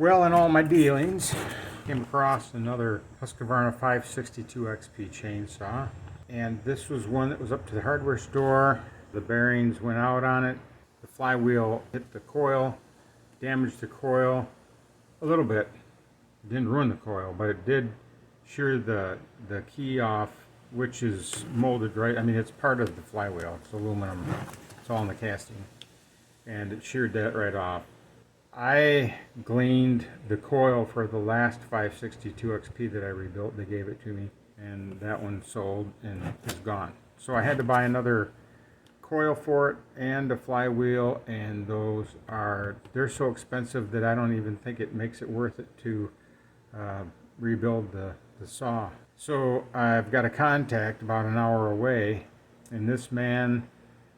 Well, in all my dealings, came across another Husqvarna 562 XP chainsaw, and this was one that was up to the hardware store. The bearings went out on it, the flywheel hit the coil, damaged the coil a little bit. It didn't ruin the coil, but it did shear the key off, which is molded right. I mean, it's part of the flywheel. It's aluminum. It's all in the casting, and it sheared that right off. I gleaned the coil for the last 562 XP that I rebuilt. They gave it to me, and that one sold and is gone. So I had to buy another coil for it and a flywheel, and they're so expensive that I don't even think it makes it worth it to rebuild the saw. So I've got a contact about an hour away, and this man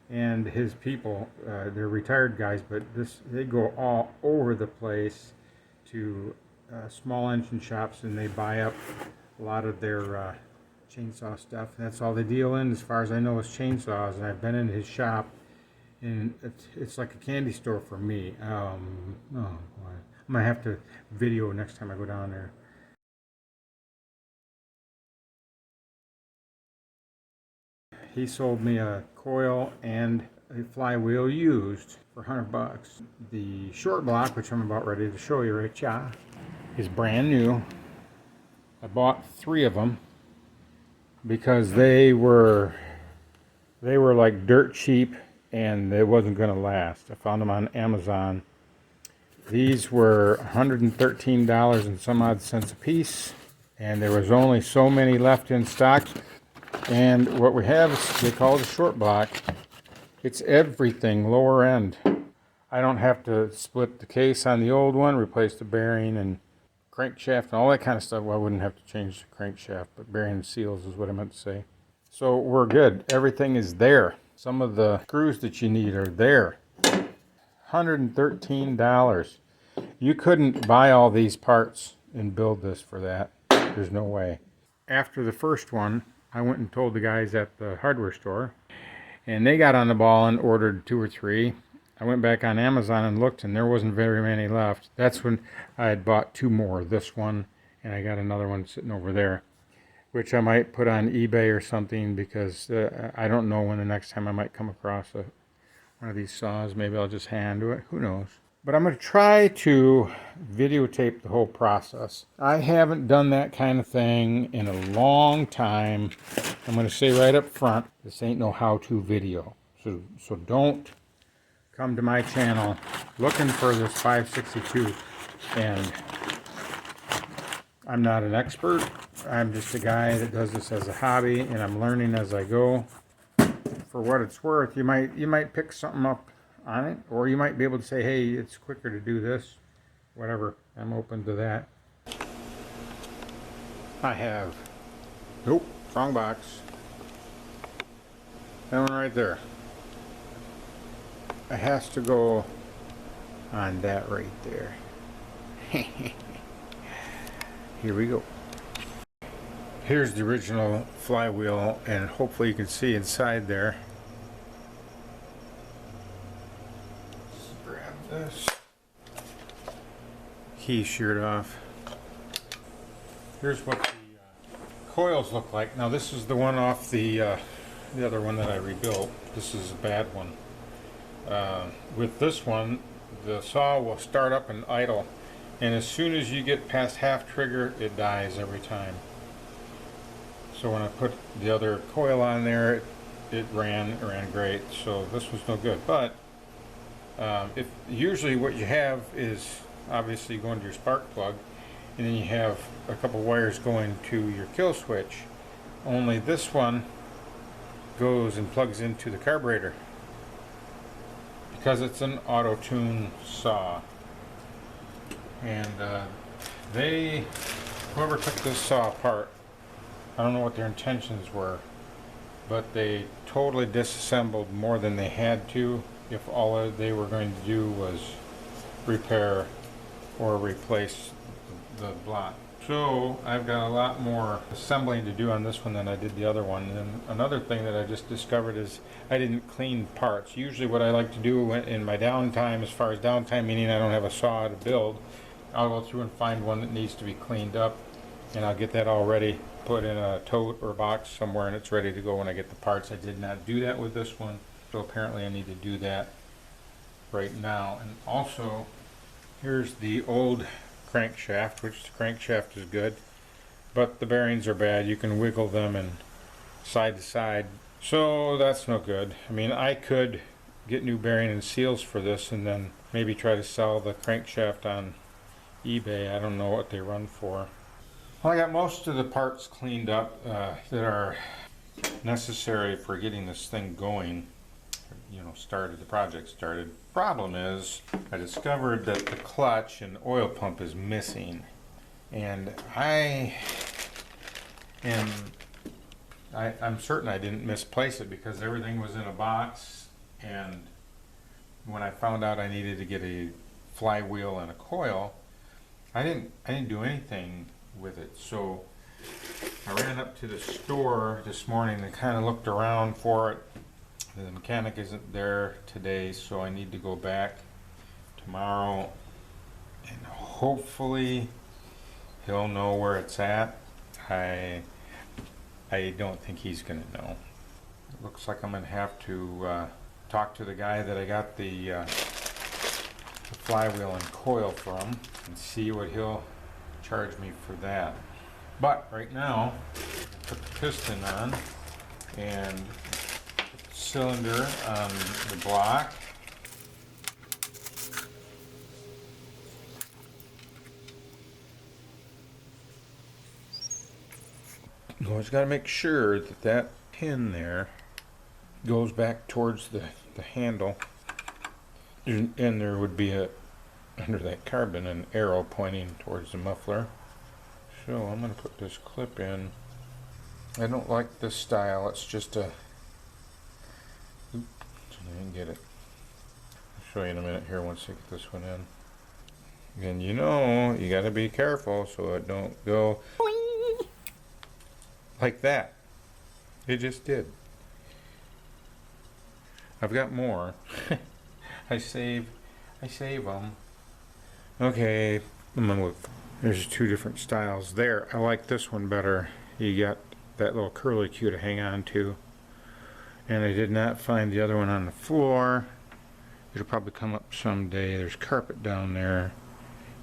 and his people, they're retired guys, but they go all over the place to small engine shops, and they buy up a lot of their chainsaw stuff. That's all they deal in, as far as I know, is chainsaws. And I've been in his shop, and it's like a candy store for me. Oh boy, I'm gonna have to video next time I go down there. He sold me a coil and a flywheel used for $100. The short block, which I'm about ready to show you right here, is brand new. I bought 3 of them because they were like dirt cheap, and it wasn't going to last. I found them on Amazon. These were $113 and some odd cents a piece, and there was only so many left in stock. And what we have is, they call it a short block. It's everything lower end. I don't have to split the case on the old one, replace the bearing and crankshaft and all that kind of stuff. Well, I wouldn't have to change the crankshaft, but bearing and seals is what I meant to say. So we're good. Everything is there. Some of the screws that you need are there. $113. You couldn't buy all these parts and build this for that. There's no way. After the first one, I went and told the guys at the hardware store, and they got on the ball and ordered 2 or 3. I went back on Amazon and looked, and there wasn't very many left. That's when I had bought 2 more, this one, and I got another one sitting over there, which I might put on eBay or something, because I don't know when the next time I might come across one of these saws. Maybe I'll just hand to it. Who knows? But I'm going to try to videotape the whole process. I haven't done that kind of thing in a long time. I'm going to say right up front, this ain't no how-to video. So don't come to my channel looking for this 562. And I'm not an expert. I'm just a guy that does this as a hobby, and I'm learning as I go. For what it's worth, you might pick something up on it, or you might be able to say, hey, it's quicker to do this, whatever. I'm open to that. I have, nope, wrong box. That one right there. It has to go on that right there. Here we go. Here's the original flywheel, and hopefully you can see inside there. This key sheared off. Here's what the coils look like. Now this is the one off the other one that I rebuilt. This is a bad one. With this one, the saw will start up and idle, and as soon as you get past half trigger, it dies every time. So when I put the other coil on there, it ran great. So this was no good. But if usually what you have is obviously going to your spark plug, and then you have a couple wires going to your kill switch. Only this one goes and plugs into the carburetor, because it's an auto-tune saw. And whoever took this saw apart, I don't know what their intentions were, but they totally disassembled more than they had to, if all they were going to do was repair or replace the block. So I've got a lot more assembling to do on this one than I did the other one. And another thing that I just discovered is I didn't clean parts. Usually what I like to do in my downtime, as far as downtime meaning I don't have a saw to build, I'll go through and find one that needs to be cleaned up, and I'll get that all ready, put in a tote or a box somewhere, and it's ready to go when I get the parts. I did not do that with this one, so apparently I need to do that right now. And also, here's the old crankshaft, which the crankshaft is good, but the bearings are bad. You can wiggle them and side to side, so that's no good. I mean, I could get new bearing and seals for this and then maybe try to sell the crankshaft on eBay. I don't know what they run for. Well, I got most of the parts cleaned up that are necessary for getting this thing going, started, the project started. Problem is, I discovered that the clutch and oil pump is missing, and I'm certain I didn't misplace it because everything was in a box, and when I found out I needed to get a flywheel and a coil, I didn't do anything with it. So I ran up to the store this morning and kind of looked around for it. The mechanic isn't there today, so I need to go back tomorrow and hopefully he'll know where it's at. I don't think he's gonna know. It looks like I'm gonna have to talk to the guy that I got the flywheel and coil from and see what he'll charge me for that. But right now, I put the piston on and put the cylinder on the block. You always got to make sure that that pin there goes back towards the handle, and there would be under that carbon an arrow pointing towards the muffler. So I'm going to put this clip in. I don't like this style. It's just a... Oops, I didn't get it. I'll show you in a minute here once I get this one in. And you got to be careful so it don't go like that. It just did. I've got more. I save them. Okay, I'm gonna look. There's two different styles there. I like this one better. You got that little curly cue to hang on to. And I did not find the other one on the floor. It'll probably come up someday. There's carpet down there,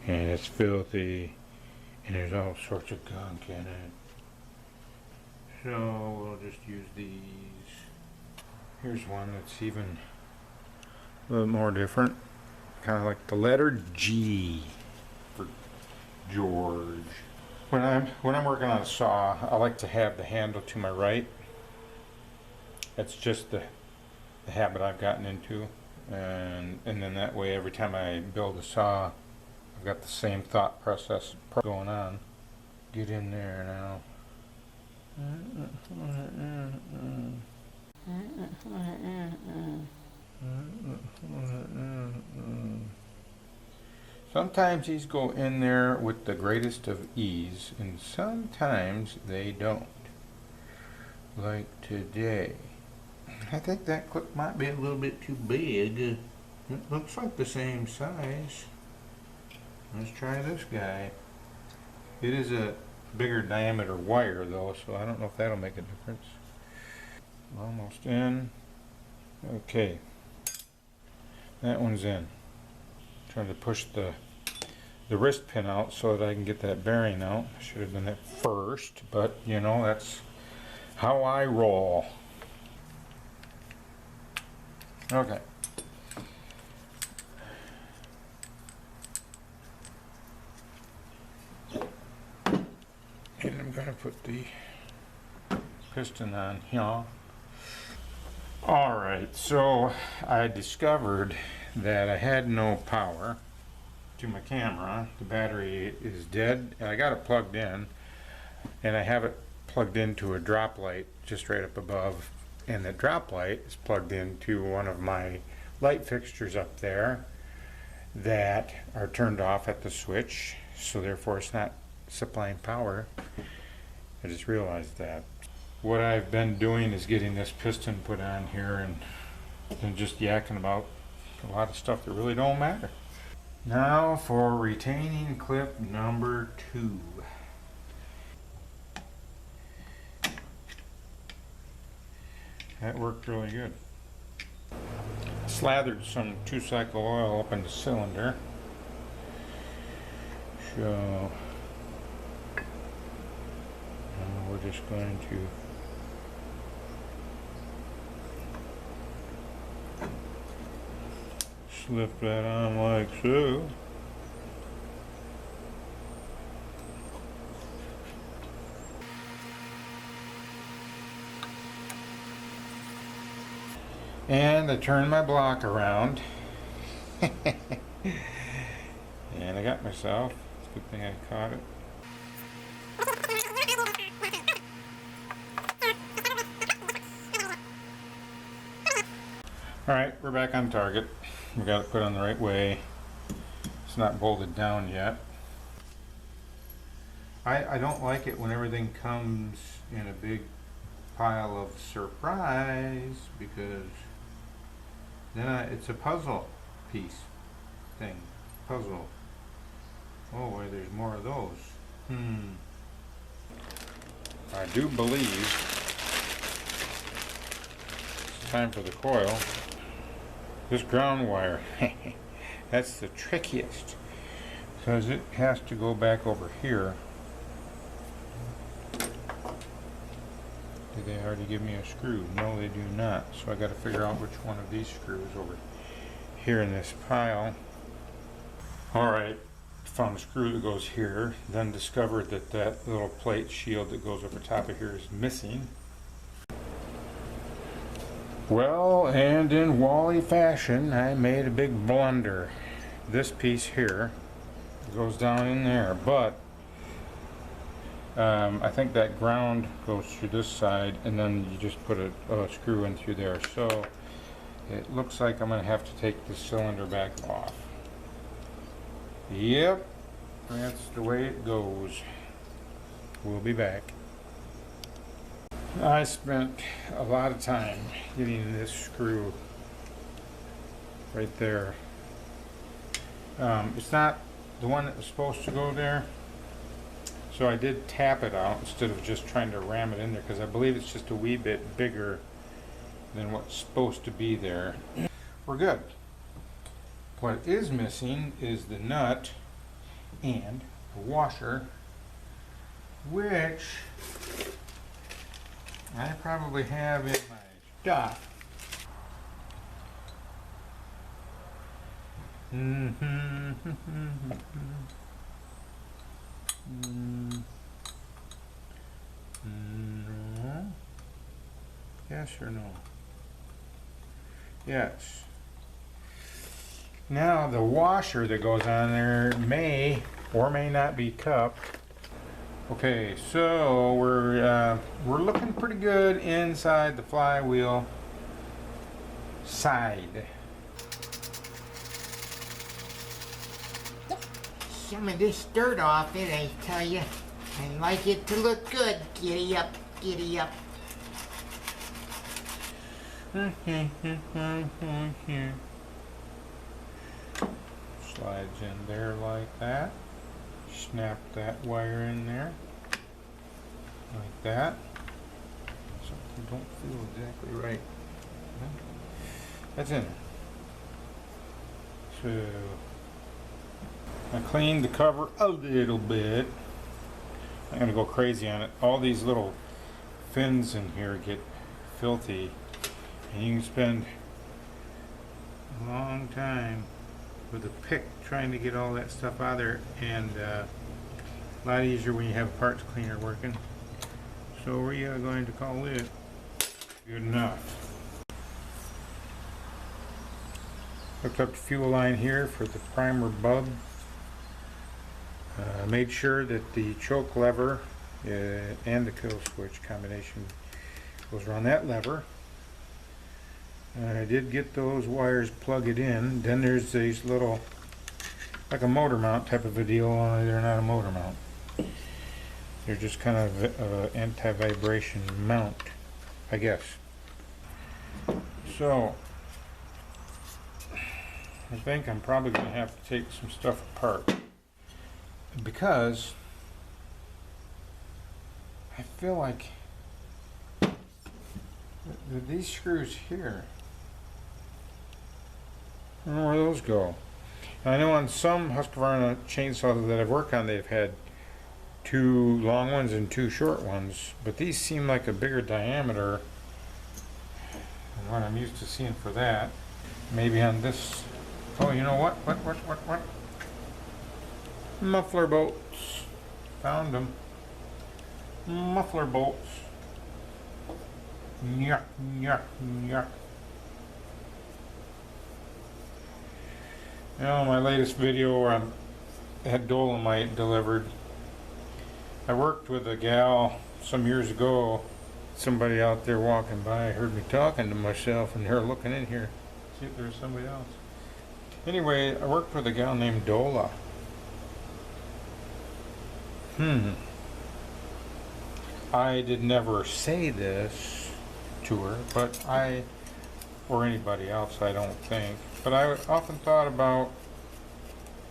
and it's filthy, and there's all sorts of gunk in it. So we'll just use these. Here's one that's even a little more different. Kind of like the letter G for George. When I'm working on a saw, I like to have the handle to my right. That's just the habit I've gotten into, and then that way every time I build a saw, I've got the same thought process going on. Get in there now. Sometimes these go in there with the greatest of ease, and sometimes they don't. Like today. I think that clip might be a little bit too big. It looks like the same size. Let's try this guy. It is a bigger diameter wire though, so I don't know if that'll make a difference. Almost in. Okay. That one's in. Trying to push the wrist pin out so that I can get that bearing out. I should have done that first, but that's how I roll. Okay. And I'm going to put the piston on here. Alright, so I discovered that I had no power to my camera. The battery is dead, and I got it plugged in, and I have it plugged into a drop light just right up above, and the drop light is plugged into one of my light fixtures up there that are turned off at the switch, so therefore it's not supplying power. I just realized that. What I've been doing is getting this piston put on here and just yakking about a lot of stuff that really don't matter. Now for retaining clip number 2. That worked really good. Slathered some 2-cycle oil up in the cylinder. So now we're just going to slip that on like so. And I turned my block around. And I got myself. It's a good thing I caught it. Alright, we're back on target. We got it put on the right way. It's not bolted down yet. I don't like it when everything comes in a big pile of surprise, because then it's a puzzle piece thing. Puzzle. Oh, wait, there's more of those. I do believe it's time for the coil. This ground wire, that's the trickiest, because it has to go back over here. Did they already give me a screw? No, they do not. So I got to figure out which one of these screws over here in this pile. Alright, found a screw that goes here, then discovered that that little plate shield that goes over top of here is missing. Well, and in Wally fashion, I made a big blunder. This piece here goes down in there, but I think that ground goes through this side, and then you just put a screw in through there. So it looks like I'm going to have to take the cylinder back off. Yep, that's the way it goes. We'll be back. I spent a lot of time getting this screw right there. It's not the one that was supposed to go there, so I did tap it out instead of just trying to ram it in there, because I believe it's just a wee bit bigger than what's supposed to be there. We're good. What is missing is the nut and the washer, which I probably have in my stuff. No. Yes or no? Yes. Now the washer that goes on there may or may not be cupped. Okay, so we're looking pretty good inside the flywheel side. Some of this dirt off it, I tell you. I like it to look good. Giddy up, giddy up. Slides in there like that. Snap that wire in there like that. Something don't feel exactly right. That's in. So I cleaned the cover a little bit. I'm gonna go crazy on it. All these little fins in here get filthy, and you can spend a long time with a pick trying to get all that stuff out of there, and a lot easier when you have a parts cleaner working. So we are going to call it good enough. Hooked up the fuel line here for the primer bulb. Made sure that the choke lever and the kill switch combination goes around that lever. I did get those wires plugged in. Then there's these little, like a motor mount type of a deal, only they're not a motor mount. They're just kind of an anti-vibration mount, I guess. So I think I'm probably going to have to take some stuff apart because I feel like these screws here, I don't know where those go. And I know on some Husqvarna chainsaws that I've worked on, they've had 2 long ones and 2 short ones, but these seem like a bigger diameter than what I'm used to seeing for that. Maybe on this. Oh, you know what? What? Muffler bolts. Found them. Muffler bolts. Yuck, yuck, yuck. You know, my latest video where I had dolomite delivered. I worked with a gal some years ago. Somebody out there walking by heard me talking to myself, and they're looking in here. See if there's somebody else. Anyway, I worked with a gal named Dola. I did never say this to her, but or anybody else, I don't think. But I often thought about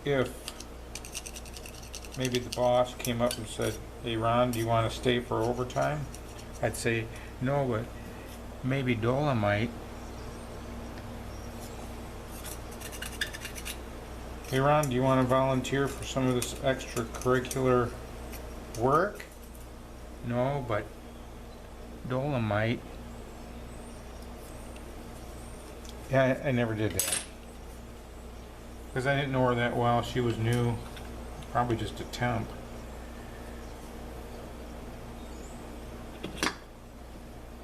if maybe the boss came up and said, "Hey Ron, do you want to stay for overtime?" I'd say, "No, but maybe Dola might." "Hey Ron, do you want to volunteer for some of this extracurricular work?" "No, but Dola might." Yeah, I never did that. Because I didn't know her that well. She was new. Probably just a temp.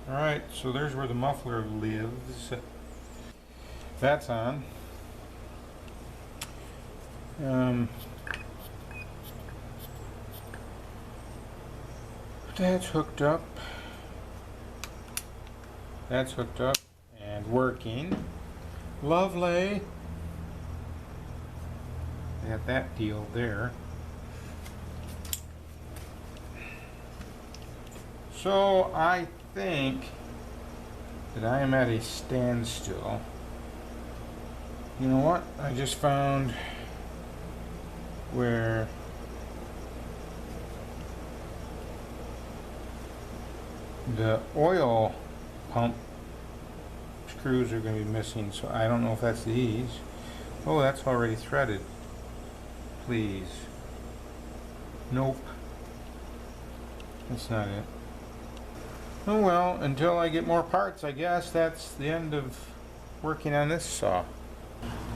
Alright, so there's where the muffler lives. That's on. That's hooked up. That's hooked up and working. Lovely. Got that deal there. So I think that I am at a standstill. You know what? I just found where the oil pump screws are going to be missing, so I don't know if that's these. Oh, that's already threaded. Please. Nope. That's not it. Oh well, until I get more parts, I guess that's the end of working on this saw.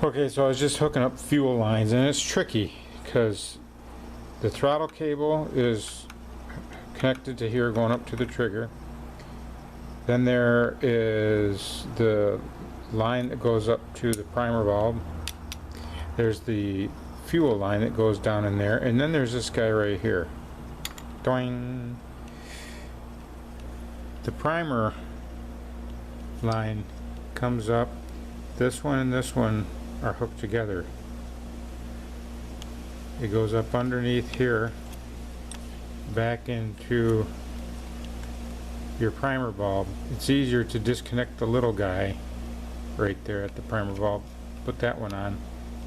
Okay, so I was just hooking up fuel lines, and it's tricky because the throttle cable is connected to here going up to the trigger. Then there is the line that goes up to the primer bulb. There's the fuel line that goes down in there, and then there's this guy right here. Doing. The primer line comes up. This one and this one are hooked together. It goes up underneath here, back into your primer bulb. It's easier to disconnect the little guy right there at the primer bulb. Put that one on,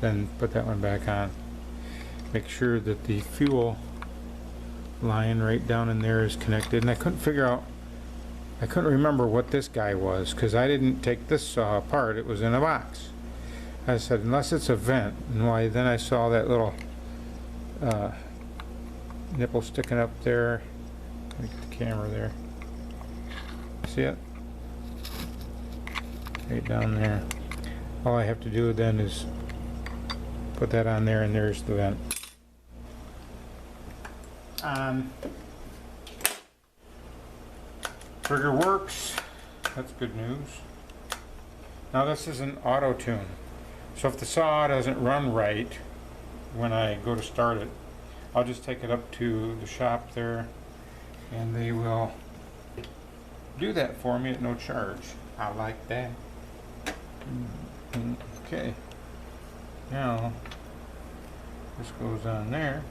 then put that one back on. Make sure that the fuel line right down in there is connected. And I couldn't remember what this guy was because I didn't take this saw apart. It was in a box. I said, unless it's a vent. And why? Then I saw that little nipple sticking up there. Let me get the camera there. See it? Right down there. All I have to do then is put that on there, and there's the vent. Trigger works. That's good news. Now this is an auto tune. So if the saw doesn't run right when I go to start it, I'll just take it up to the shop there and they will do that for me at no charge. I like that. Okay. Now this goes on there.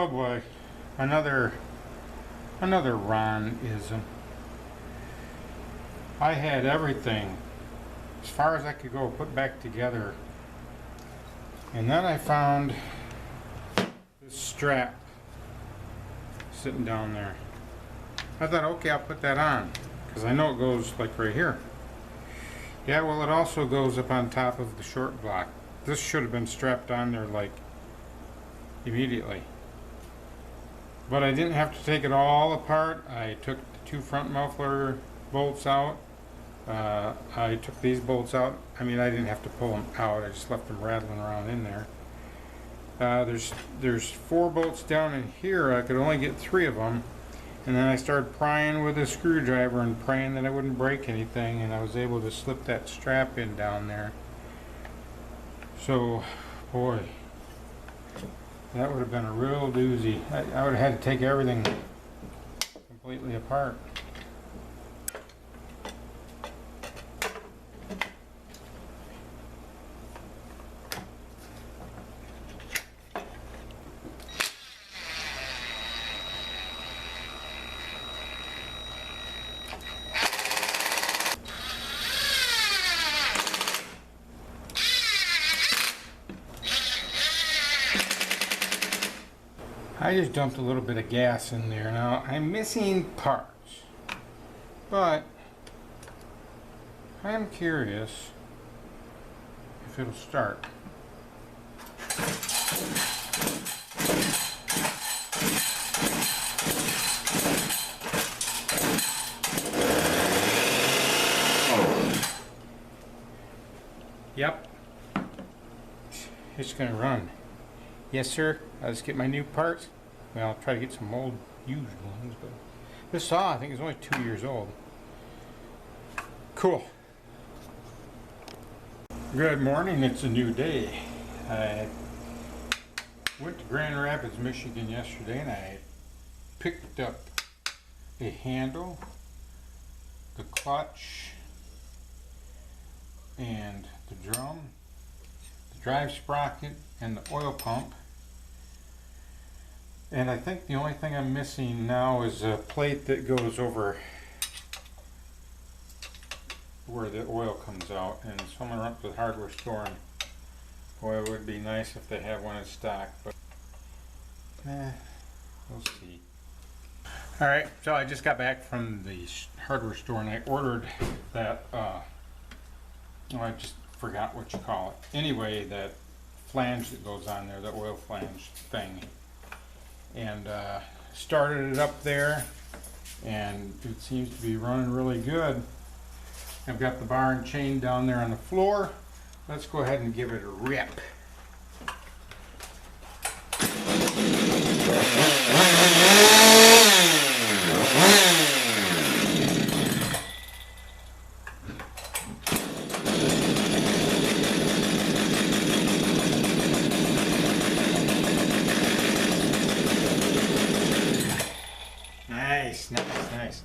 boy, another Ron-ism. I had everything as far as I could go put back together, and then I found this strap sitting down there. I thought, okay, I'll put that on because I know it goes like right here. Yeah, well, it also goes up on top of the short block. This should have been strapped on there like immediately, but I didn't have to take it all apart. I took the two front muffler bolts out. I took these bolts out. I mean, I didn't have to pull them out. I just left them rattling around in there. There's 4 bolts down in here. I could only get 3 of them, and then I started prying with a screwdriver and praying that I wouldn't break anything, and I was able to slip that strap in down there. So, boy, that would have been a real doozy. I would have had to take everything completely apart. I just dumped a little bit of gas in there. Now, I'm missing parts, but I am curious if it'll start. Yep, it's gonna run. Yes, sir. I'll just get my new parts. Well, I'll try to get some old used ones, but this saw, I think, is only 2 years old. Cool. Good morning. It's a new day. I went to Grand Rapids, Michigan yesterday, and I picked up a handle, the clutch, and the drum, the drive sprocket, and the oil pump. And I think the only thing I'm missing now is a plate that goes over where the oil comes out. And so I'm gonna run up to the hardware store, and boy, it would be nice if they have one in stock, but we'll see. Alright, so I just got back from the hardware store and I ordered that, oh, I just forgot what you call it. Anyway, that flange that goes on there, the oil flange thing. And started it up there, and it seems to be running really good. I've got the bar and chain down there on the floor. Let's go ahead and give it a rip.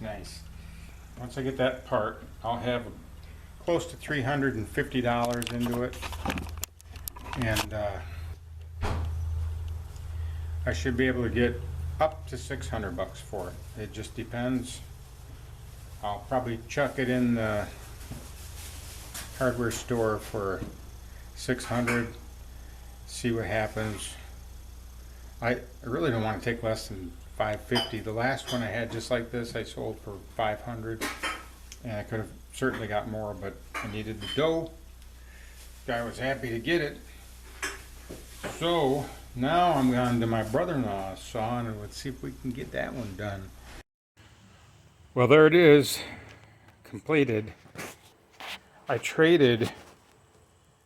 Nice. Once I get that part, I'll have close to $350 into it, and I should be able to get up to $600 for it. It just depends. I'll probably chuck it in the hardware store for $600, see what happens. I really don't want to take less than $550. The last one I had just like this I sold for $500, and I could have certainly got more, but I needed the dough. Guy was happy to get it. So now I'm on to my brother-in-law's saw, and let's see if we can get that one done. Well, there it is, completed. I traded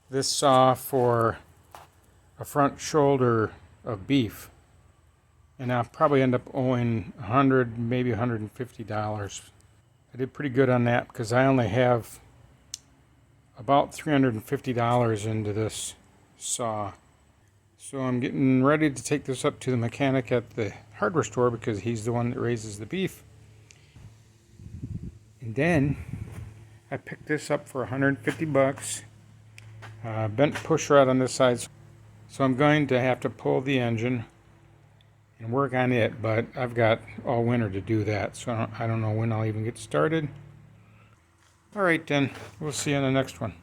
this saw for a front shoulder of beef, and I'll probably end up owing $100, maybe $150. I did pretty good on that because I only have about $350 into this saw. So I'm getting ready to take this up to the mechanic at the hardware store because he's the one that raises the beef. And then I picked this up for $150. Bent push rod on this side. So I'm going to have to pull the engine and work on it, but I've got all winter to do that, so I don't know when I'll even get started. All right, then. We'll see you on the next one.